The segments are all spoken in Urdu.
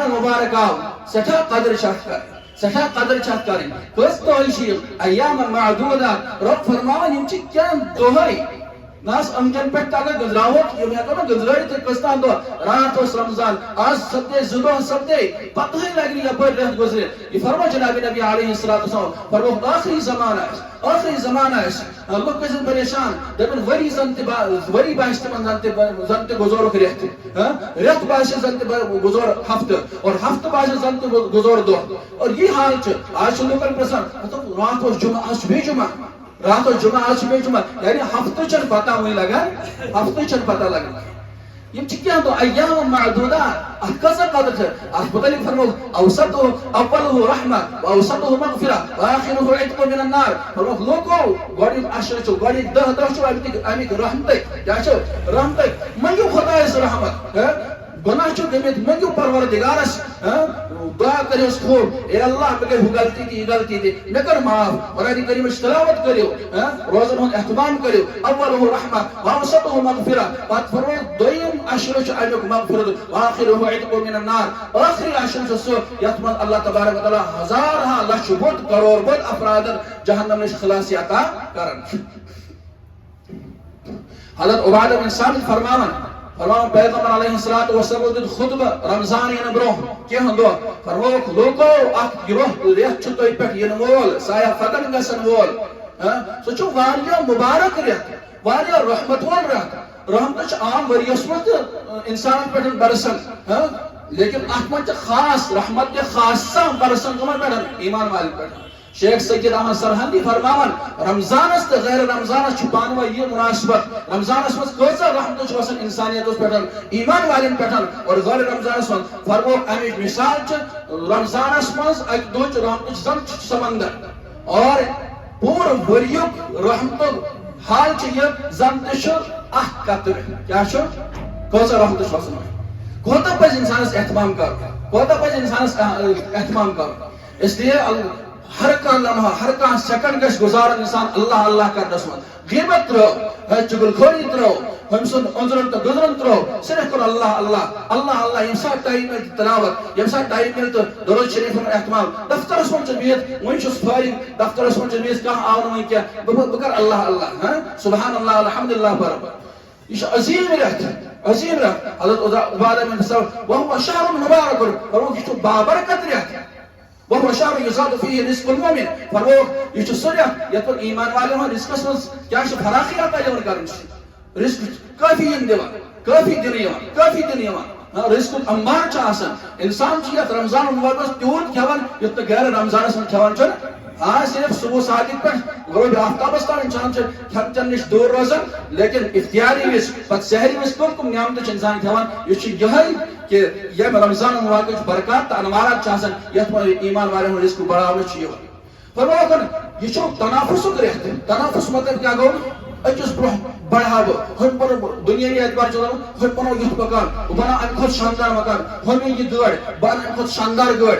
رمضان مبارک آو سٹھا قدر چھت کر سٹھا قدر چھت کریں کس تو ایام معدودات رب فرماون یم چھ کیا دہائی ناس امجن پہ تاکہ گزراوت یہ میں کہنا گزرائی تھے کستان دو رات اس رمضان آج سبتے زدو سبتے پتہ ہی لگنی یا پر رہت گزرے یہ فرما جناب نبی علیہ السلام فرما آخری زمانہ ہے آخری زمانہ ہے لوگ کسن پریشان دبن وری وری باشتے من زنتے گزور رہتے رہت باشتے زنتے گزور ہفت اور ہفت باشتے زنتے گزور دو اور یہ حال چھ آج لوگن پرسان رات اس جمعہ آج بھی جمعہ رات و جمعہ آج میں جمعہ یعنی ہفتوں چل پتا ہوئی لگا ہفتوں چل پتا لگا یہ چکیاں تو ایام معدودہ احکسا قدر ہے احبتالی فرمو اوسطو اولو رحمہ و اوسطو مغفرہ و آخرو عدق من النار فرمو لوگو گوڑی عشر چو گوڑی دہ چو امیک رحمتک یا چو رحمتک منگو خدا اس رحمت گناہ چو گمیت منگو پروردگارس دعا کرے اس کو اے اللہ مگر ہو غلطی تھی غلطی تھی مگر معاف قرآن کریم تلاوت کرو روزن ہن اہتمام کرو اولہ رحمہ واوسطہ مغفرہ بات فرمو دویم عشر چ امیک مغفرت واخرہ عتق من النار آخری عشر چ سو یتمن اللہ تبارک و تعالی ہزارہا لچھ بود کروڑ بود افراد جہنم نش خلاصی عطا کرن حضرت عبادہ بن ثابت فرماون فرمان پیغمبر علیہ السلام دید خطبہ رمضان ین برو کی ہندو فرموک لوگو اخ گروہ ریت چھتو پیٹ ین وول سایہ فتن گسن وول سو چھو واریہ مبارک ریت واریہ رحمت وول ریت رحمت چھ عام وریس مت انسان پیٹن برسن لیکن احمد خاص رحمت کے خاصا برسن کمر پیٹن ایمان والی پیٹن شیخ سید احمد سرہندی فرماون رمضان است غیر رمضان چھپان و یہ مناسبت رمضان اس مز کوسا رحمت چھ وسن انسانیت اس پیٹن ایمان والن پیٹن اور غیر رمضان اس مز فرمو امیک مثال چھ رمضان اس مز اک دوچ رحمت زم سمندر اور پور وریک رحمت حال چھ یہ زم تش اخ قطر کیا چھ کوسا رحمت چھ وسن کوتا پز انسانس اہتمام کر کوتا پز انسانس اہتمام کر اس لیے ہر کان لمحہ ہر کان سیکنڈ گش گزارن انسان اللہ اللہ کرنس من غیبت ترو چگل خوری ترو ہم سن انظرن تو گزرن ترو صرف کن اللہ اللہ اللہ اللہ یم ساتھ ٹائم میں تلاوت یم ساتھ ٹائم میں تو درود شریف میں اہتمام دفتر اس من چبیت وین چھس فارغ دفتر اس من چبیت کہاں آون وین کیا بکر اللہ اللہ سبحان اللہ الحمدللہ پر یہ عظیم رہت عظیم رہت حضرت عبادہ بن ثابت وهو شهر مبارک اور وہ کچھ بابرکت رہت وهو شهر يزاد فيه رزق المؤمن فرموک یہ سریا یتن ایمان والے ہن رزق اس کیا چھ فراخی عطا یون کرن رزق کافی دیوا کافی دنیا رزق امبار چھ آسان انسان چھ یت رمضان مبارک تیوت کھوان یت غیر رمضان اس کھوان چھ ہاں صرف صبح ساعت پہ غروب آفتابس تان انسان کھن چن نش دور روزان لیکن اختیاری وز پتہ سحری وز کم نعمت انسان کھوان یہ کہ یہ رمضان مبارک برکات تو انوارات آسان یت ایمان والے رزق بڑھانے فرموکن یہ تنافس رہت تنافس مطلب کیا گو اکس برہ بڑھاو ہم پنو دنیاوی اعتبار چلو ہم پنو یہ مکان بنا ام کھت شاندار مکان ہمیں یہ گاڑ بنا ام کھت شاندار گاڑ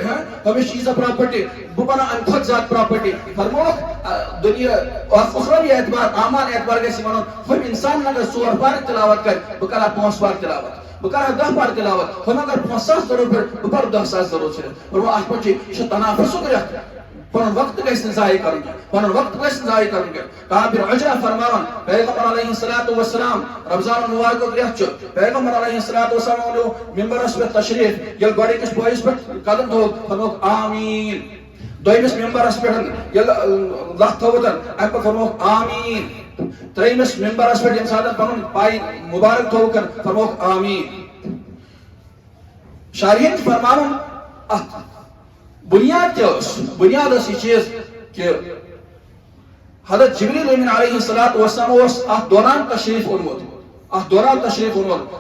ہمیں چیز پراپرٹی بنا ام کھت زیادہ پراپرٹی فرموک دنیا اخروی اعتبار اعمال اعتبار گژھِ ونُن ہم انسان اگر 100 بار تلاوت کر بہ کرا 5 بار تلاوت بہ کرا 10 بار تلاوت ہم اگر 5,000 ضرور پہ بہ کر 10,000 ضرور چھ اور وہ اتھ پہ چھ تنافس رہت پن وقت گژھِ نہٕ ضایع کرُن پن وقت گژھِ نہٕ ضایع کرُن کعب بن عجرہ فرماون پیغمبر علیہ السلام رمضان مبارک رٮ۪تھ چھُ پیغمبر علیہ السلام ونیو ممبرس پٮ۪ٹھ تشریف ییٚلہِ گۄڈنِکِس پٲیِس پٮ۪ٹھ قدم تھوٚوُکھ فرموکھ آمیٖن دویمِس ممبرس پٮ۪ٹھ ییٚلہِ لَتھ تھوٚوُتھ اَمہِ پتہٕ فرموکھ آمیٖن ترٛیٚیمِس ممبرس پٮ۪ٹھ ییٚمہِ ساتہٕ پنُن پاے مبارک تھوٚوُکھ فرموکھ آمیٖن شارحین چھِ فرماوان اتھ بنیاد یہ چیز کہ حضرت جبریل امین علیہ السلام ات دوران تشریف اونمت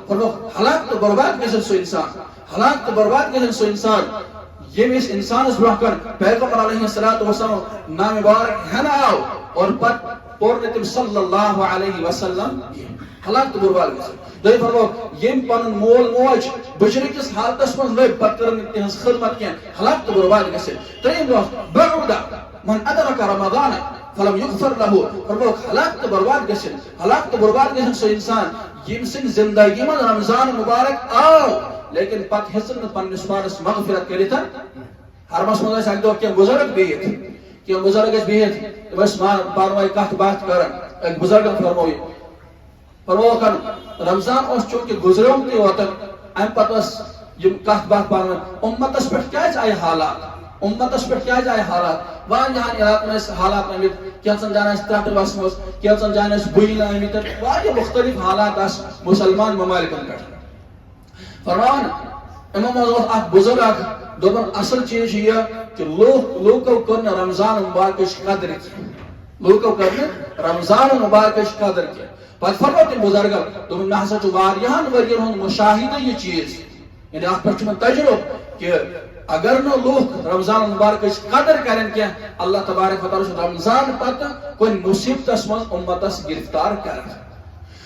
فرموک ہلاک تو برباد گژھن سو انسان ہلاک تو برباد گژھن سو انسان یم اس انسانس برہ کن پیغمبر علیہ السلام نام مبارک ہن آو اور پت پور تم صلی اللہ علیہ وسلم ہلاک تو برباد گژھن دے فرموک یم پن مول موج بچرکس حالتس من لب پتہ کرن تہنز خدمت کین ہلاک تو برباد گژھن تریم دۄہ بعد من ادرک رمضان فلم یغفر له فرموک ہلاک تو برباد گژھن سو انسان یم سن زندگی من رمضان مبارک آو لیکن پتہ ہسن پنس پانس مغفرت کرت حرمس مز اک دہ کی بزرگ بہت کی بزرگ بہت تم پانوی کت بات کران ایک بزرگن فرموکن رمضان چونکہ گزرم تہ ووتن ام پتہ کت بات پانوی امتس پہ کیا آئی حالات امتس پہ کیا آئی حالات واریاہن علاقن حالات آمت کینچن جان ترٹ وسمس کینچن جان بین آمت واریاہ مختلف حالات مسلمان ممالکن پہ فرمان امام اخ بزرگ اخ دپن اصل چیز یہ کہ لوکو کر رمضان مبارک قدر کی لوکو کر رمضان مبارک قدر کی پتہ فرمو تم بزرگ دپن مے ہسا واریاہن ورین ہند مشاہدہ یہ چیز یعنی ات پہ تجربہ کہ اگر نو لوگ رمضان مبارک قدر کریں کی اللہ تبارک و تعالی رمضان پتہ کن مصیبتس من امتس گرفتار کران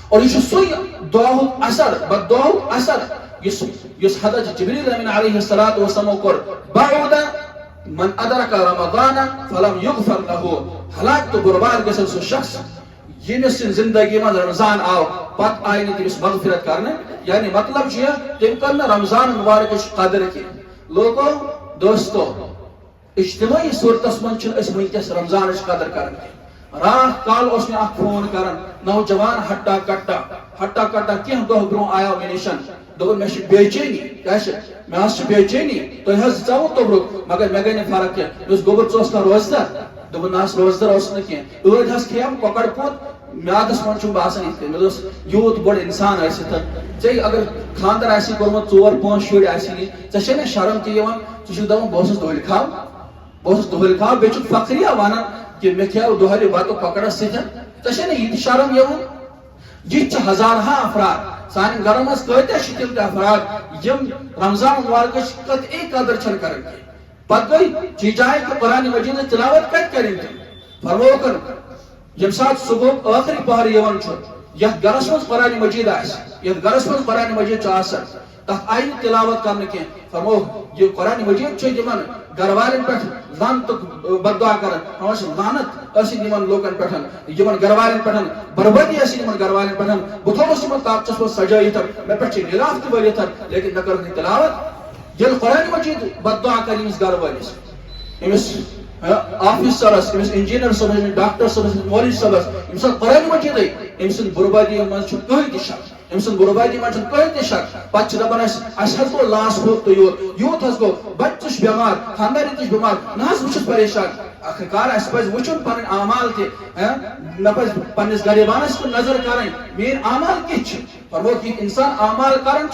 اور یہ سوی دعاؤک اثر بد دعاؤک اثر یس حضرت جبریل امین علیہ السلام کور بعد من ادرک رمضان فلم یغفر له ہلاک تو برباد گژھن سہ شخص یمس زندگی من رمضان آو پتہ آئی تمس مغفرت کرنے یعنی مطلب یہ تم کر رمضان مبارک قدر کی لوگو دوستو اجتماعی صورتس من ونکس رمضان قدر کران رات کال اس میں اخ فون کران نوجوان ہٹا کٹا کینہ دہ برو آیا مے نشن دپن مے بے چینی کیا مے بے چینی تھی حض ژو توبرک مگر مے گئی فرق کی گوبر ژوس نا روزدار دپن نا روزدار اس نا کی عید حس کھیم کۄکر پوت میادس من باسان یہ مے دوس یوت بڑ انسان ژے اگر خاندر آسی کورمت 4-5 شُرۍ آسی ژے چھے نا شرم تہ یوان ژٕ چھُکھ دپان بہٕ اوسُس دۄہلہِ کھاو بیٚیہِ چھُکھ فخریہ ونان کہ مے کھیو دۄہلہِ بتہٕ کۄکرس سۭتۍ ژے چھے نا یہ تہ شرم یوان یہ چھ ہزارہا افراد سان گھر مز کتیا تم افراد یم رمضان مبارک قطعی قدر چھن کران پتہ گئی چی جائے کہ قرآن مجید تلاوت کت کریں فرموکن یم سات صبح آخری پہر یوان یت گرس مز قرآن مجید یت گرس مز قرآن مجید آسان تک آئی تلاوت کرنے کی فرمو یہ قرآن مجید چھے جمان گھر والن پہ لانت بد دعا کرن لانت اسی جمان لوکن پہ جمان گھر والن پہ بربادی اسی جمان گھر والن پہ بتھوس جمان تاکچس پہ سجائی تر میں پہ غلاف تہ ولی تر لیکن نہ کرن تلاوت یل قرآن مجید بد دعا کرن اس گھر والس امس آفیس سرس امس انجینئر صبس ڈاکٹر صبس مولوی صبس امس قرآن مجید امس بربادی من چھ کہیں تہ شک امسن بربادی من کہیں تہ شک پتہ دپان اس حض گو لاس ہوت تو یوت حض گو بچہ بیمار خانداری تہ بیمار نہ حض بچس پریشان آخرکار اس پز وچن پن اعمال تہ مے پز پنس غریبانس کن نظر کریں مین اعمال کت فرمو کہ انسان اعمال کران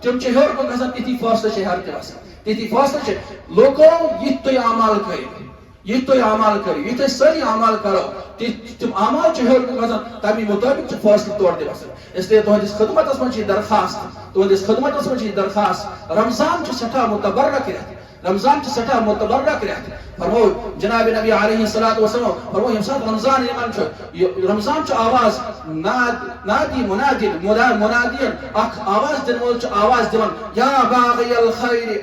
تم ہور کن گژھان تتی فاصلہ ہر تہ وسان تتی فاصلہ لوگو یہ تھی اعمال کرو یہ تھی اعمال کرو یہ تھی ساری اعمال کرو تم اعمال ہور کن گژھان تمہ مطابق فاصلہ تور تہ وسان اس لیے تہندس خدمتس من درخواست تہندس خدمتس من درخواست رمضان سٹھا متبرک رہت رمضان سٹھا متبرک رہت فرمو جناب نبی علیہ الصلوۃ والسلام فرمو یم سات رمضان یمن رمضان آواز نادی منادی اخ آواز دن وول آواز دیوان یا باغی الخیر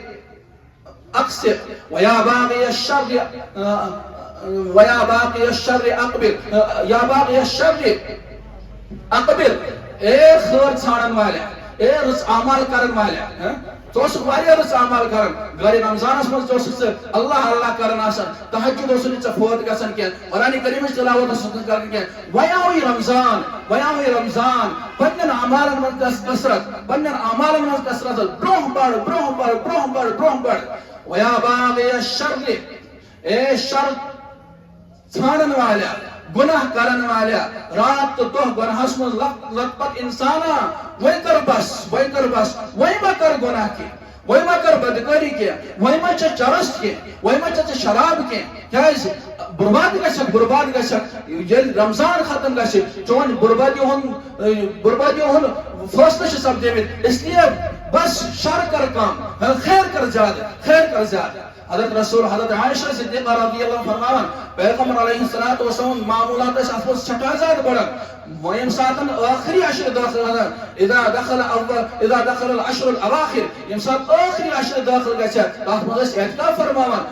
اقصر ویا باغی الشر ویا باغی الشر اقبل یا باغی الشر اقبل اے خیر ژھانڈن والا اے رٕژ اعمال کرن والا ژٕ واریاہ رٕژ اعمال کران گرِ رمضانس منٛز ژٕ اللہ اللہ کران آسان تہجد اوس نہٕ ژےٚ فوت گژھان کینٛہہ قرآنِ کریٖمٕچ تلاوت اوسُکھ نہٕ کران کینٛہہ وۄنۍ آوٕے رمضان پننٮ۪ن اعمالن منٛز گژھ کثرت پننٮ۪ن اعمالن منٛز کثرت برونٛہہ بڑ برونٛہہ بڑ برونٛہہ بڑ برونٛہہ بڑ ویا باغی الشر اے شر ژھانڈن والا گناہ کرن والا رات تو دہ گناہس من لت پت انسانا وی کر بس وی ما کر گناہ کی وی ما کر بدکاری کی وی ما چھ چرس کی وی ما چھ شراب کی کیاز برباد گژھک یل رمضان ختم گژھِ چون بربادی ہن فٲصلہٕ چھِ سپدیمٕتۍ اس لیے بس شر کر کم خیر کر زیادہ حضرت رسول حضرت عائشہ صدیقہ رضی اللہ عنہ فرماوان پیغمبر علیہ الصلوۃ والسلام معمولات اس چھٹا زیادہ بڑھن ویم ساتن آخری عشر داخل اذا دخل العشر الاواخر یم سات آخری عشر داخل گژھِ تتھ منٛز ٲسۍ اعتکاف فرماوان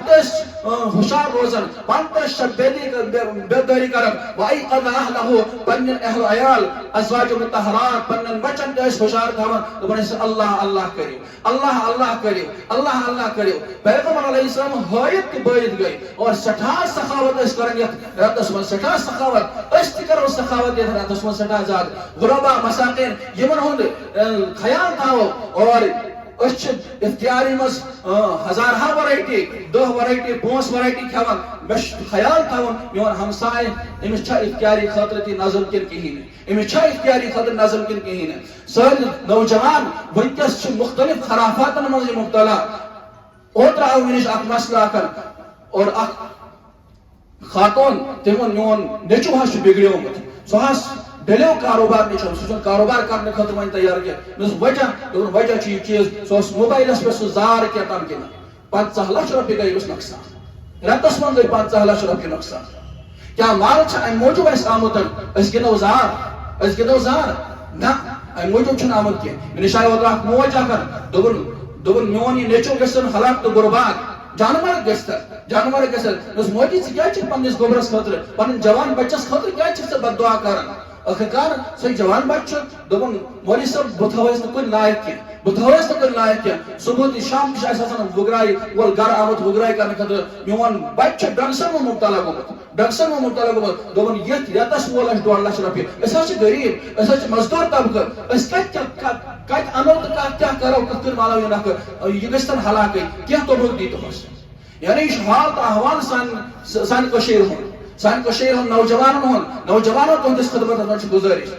پانتس ہوشار روزن پانتس شب بیداری کرن وَأَيْقَظَ أَهْلَهُ پنن اہل عیال ازواج مطہرات پنن بچن تس ہوشار تھاون دپن اللہ اللہ کریو اللہ اللہ کریو اللہ اللہ کریو پیغمبر علیہ السلام ہایت بٲیِتھ گئی اور سٹھاہ سخاوت اس کرن یتھ راتس من سٹھاہ سخاوت اس تہ کرو سخاوت یتھ راتس من سٹھاہ زیادہ غربا مساکین یمن ہند خیال تھاو اور اس اختیاری مز ہزارہا ورائٹی 10 ورائٹی 5 ورائٹی کھیوان بس خیال تھاون میون ہمسائے امس چھا اختیاری خاطر تی نظم کن کہین امس چھا اختیاری خاطر نظم کن کہین سٲنۍ نوجوان ونکس چھ مختلف خرافاتن مز مبتلا اوترٕ آو مےٚ نِش اکھ مسلہٕ اکھ اور اکھ خاتون تمن میون نیٚچو حظ چھُ بگڑیومُت سُہ حظ ڈلیو کاروبار نشان سہ کاروبار کرنے خاطر وین تیار کیا وجہ وجہ چھ یہ چیز سہ موبائلس پہ سہ زار کیا تم کن 50 لچھ رۄپیہِ گئی اس نقصان رتس من گئی 50 لچھ رۄپیہِ نقصان کیا مال ام موجوب اس آمت اس گنو زار نہ ام موجوب چھ آمت کی مے نش آئی اوترٕ اکھ موج اکھ دوٚپُن میون یہ نیٚچو گژھن ہلاک تہٕ برباد جانور گژھن موجی ژٕ کیٛازِ چھکھ پننس گوبرس خٲطرٕ پنن جوان بچس خٲطرٕ کیٛازِ چھکھ ژٕ بد دعا کران آخرکار سہ جوان بچہ دپن مولوی صاحب بہ تھوس نا کن لائق کی لائق کی صبح تہ شام تہ آسان وگرائی وول گھر آمت وگرائی کرنے خاطر میون بچہ ڈرگسن من مبتلا گومت دپن یتھ رتس وول اس 2 لچھ رۄپیہِ أسۍ حظ چھِ غریب أسۍ حظ چھِ مزدور طبقہٕ أسۍ کتہِ انو تہٕ کیٛاہ کرو کِتھ کٔنۍ والو یہِ نکھٕ یہِ گژھِ تن ہلاکٕے کینٛہہ توٚمُل دیٖتوہس یعنی یہ حال تو احوال سان کشیر ہن نوجوانوں تہندس خدمت من گزارش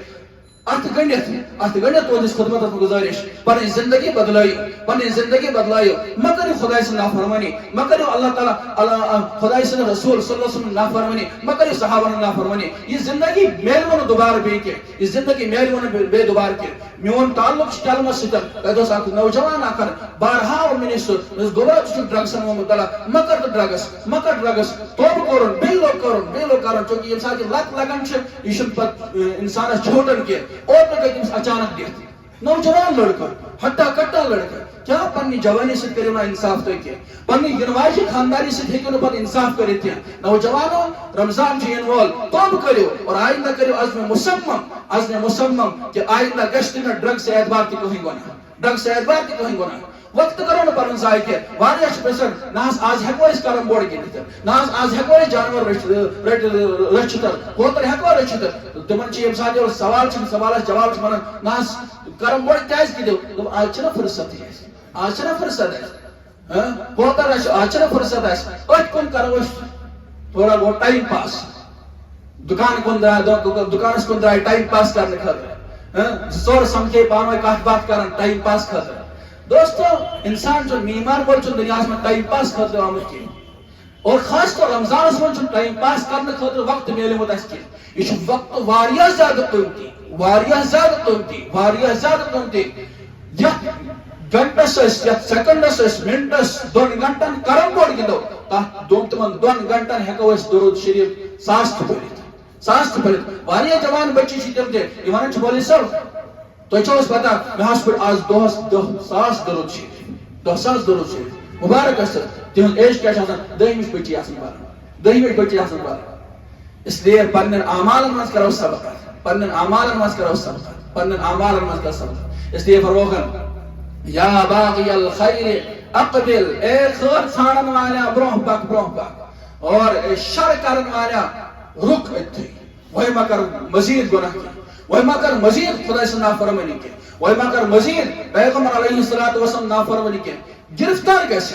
ات گنڈت تہندس خدمت من گزارش پنن زندگی بدلائیو مہ کریو خدا سن نافرمانی مہ کریو اللہ تعالی خدا سن رسول صلی اللہ علیہ وسلم نافرمانی مہ کریو صحابہ نافرمانی یہ زندگی میلو دوبارہ بے کے یہ زندگی میلو بے دوبارہ کے میون تعلق کلمس ستن تس اخ نوجوان اخر بارہا منس گوبر ڈرگسن مبتلا مہ کر ڈرگس توبہ کرن بیلو کرن چونکہ یم سات لت لگان یہ انسانس چھوٹن کی اور گئی تمس اچانک دیت نوجوان لڑکہ ہٹا کٹا لڑکہ کیا پنی جوانی سے کرو نا انصاف تو کیا پنی ینواجی خاندانی سے ہیکو نا پتہ انصاف کرت کیا نوجوانوں رمضان چھ ین وول توبہ کرو اور آئندہ کرو عزم مصمم کہ آئندہ گشت نہ ڈرگ سے اعتبار کی کہیں گنا وقت کرو نا پن ضائع کی واریاہ پیسن نہ آز ہیکو اس کرم بورڈ گنت نہ آز ہیکو جانور رچھت کوتر ہیکو رچھت تمن چھ یم ساتھ سوال سوالس جواب ونان نہ کرم بورڈ کیاز گنو آج چھنا فرصت کوتر آج چھنا فرصت ات کن کرو تھوڑا بہت ٹائم پاس دکانس کن درائے ٹائم پاس کرنے خاطر زور سمکھے پانوے کتھ بات کران ٹائم پاس خاطر دوستو انسان جو میمار بول چھ دنیا میں ٹائم پاس خاطر آمد کی اور خاص طور رمضان من ٹائم پاس کرنے خاطر وقت میلمت اس کی یہ وقت واریاہ زیادہ قیمتی یتھ گھنٹس یتھ سیکنڈس منٹس 2 گھنٹن کرم بورڈ گندو تک تمن 2 گھنٹن ہیکو اس درود شریف ساس پڑھت واریاہ جوان بچی چھ تم تے یوان چھ مولوی صاحب تو چھوس پتہ مے ہاس پڑھ آز 10,000 درود شریف مبارک اس تہن ایج کیا آسان 10 بچی آسان پڑھان اس لیے پنن اعمال من کرو سبقت اس لیے فرموکن یا باغی الخیر اقبل اے خیر ژھانڈن والا برونہ پک اور شر کرن والا رک اتھی وہی مگر مزید گناہ کی وہی مگر مزید خدا سے نافرمانی کی وہی مگر مزید پیغمبر علیہ الصلوۃ والسلام نافرمانی کی گرفتار کیسے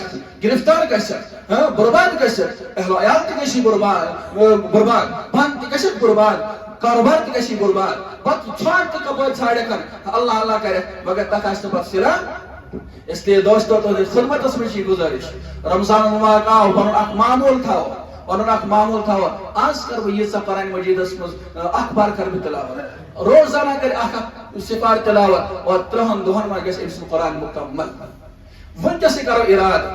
برباد کیسے اہل عیال تہ گژھی برباد پان تہ گژھِ برباد کاروبار تہ گژھی برباد پتہ ژھانڈ تہ کپٲرۍ ژھانڈکھ اللہ کرے مگر تتھ آسہِ نہٕ پتہٕ صلہ اس لیے دوستو تو خدمتس میں چھ گزارش رمضان مبارک آو پنن اخ معمول تھاو آز کر بہ یہ قرآن مجیدس مز اخ بار کر بہ تلاوت روزانہ کر اخ سپار تلاوت اور 3 دہن میں گژھِ امس قرآن مکمل ونکس کرو اراد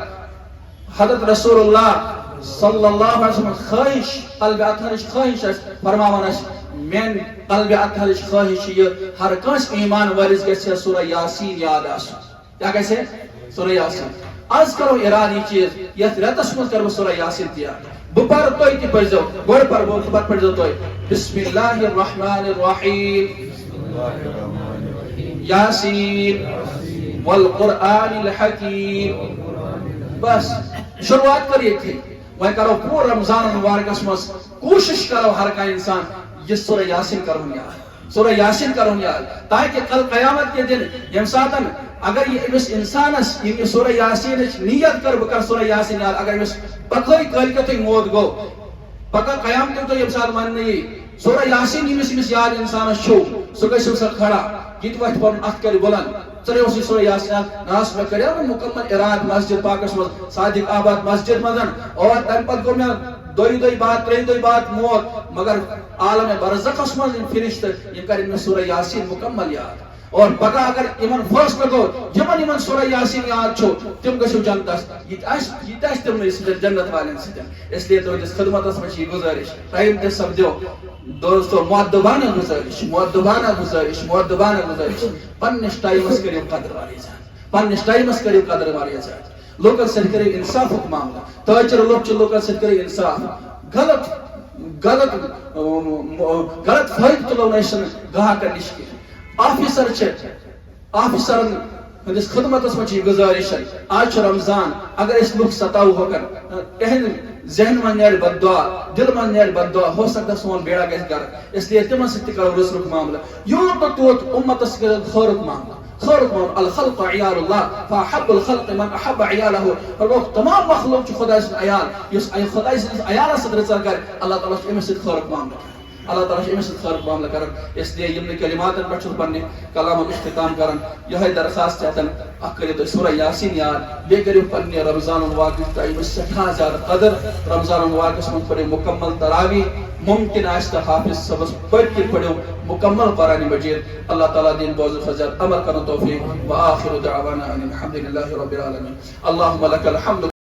حضرت رسول اللہ صلی اللہ علیہ وسلم خواہش قلب اطہرش خواہش فرماوان مین قلب اطہرش خواہش یہ ہر کس ایمان وارث گژھِ سورہ یاسین یاد آسن کیا گژھِ سورہ یاسین آج کرو ارادی چیز یت رتس مز کرو سورہ یاسین تیار بہ پر تھی تہ پڑھو گوڑ پر بو پتہ پڑھو تھی بسم اللہ الرحمن الرحیم یاسین والقرآن الحکیم بس شروعات کریے تھی وہ کرو پور رمضان مبارکس مز کوشش کرو ہر کا انسان یہ سورہ یاسین کرو یاد سورہ یاسین کرو یاد تاکہ کل قیامت کے دن یم ساتن اگر یہ امس انسانس یہ سورہ یاسین نیت کر بکر سورہ یاسین یاد اگر امس پکوئی کل کے تو موت گو پکا قیامت تو یم سات مان نہیں سورہ یاسین امس یاد انسانس چھو سو گژھِ سا کھڑا یہ وقت پن اتھ کر بلند چلے اسی سورہ یاسین ناس میں کرے مکمل اراد مسجد پاکس مز صادق آباد مسجد مزن اور تم پت گو میں دوئی بات ترین دوئی بات موت مگر عالم برزخس مز فنش تو یہ کریں سورہ یاسین مکمل یاد اور پگہ اگر ایمن فیصلہ گو یمن سورہ یاسین یاد چھو تم گژھو جنتس یہ تم جنت والن ستن اس لیے تو خدمت میں یہ گزارش ٹائم تے سمجھو دوستو مؤدبانہ گزارش پنس ٹائمس کریو قدر والی ذات پنس ٹائمس کریو قدر والی ذات لوکل سے کرے انصاف معاملہ تاچر لوگ لوکل سے کرے انصاف غلط فائدہ تلو نشن گاہ کر نش آفیسرن ہندس خدمت میں گزارش آج رمضان اگر اس لوگ ستاو ہو کر اہن ذہن من نیر بد دعا دل من نیر بد دعا ہو سکتا سون بیڑا گھر گر اس لیے تمن سی کرو رسرک معاملہ یوت تو توت امتس خورک معاملہ الخلق عیال اللہ فاحب الخلق من احب عیالہ اور وہ تمام مخلوق خدا سن عیال اس خدا سن عیال سے رچا کر اللہ تعالی امس خورک معاملہ کر اللہ تعالیٰ امس خرق معاملہ کرن اس لیے یم کلمات پہ پنہ کلام اختتام کرن یہ درخواست چاہتن اخ کرو تھی سورہ یاسین یاد بی کرو پنہ رمضان الواقع ٹائم سٹھا زیادہ قدر رمضان الواقع من پڑھو مکمل تراوی ممکن آج حافظ صبح پڑھ کے پڑھو مکمل قرآن مجید اللہ تعالیٰ دین بوز فضل عمل کرن توفیق وآخر دعوانا ان الحمد للہ رب العالمین اللہم لک الحمد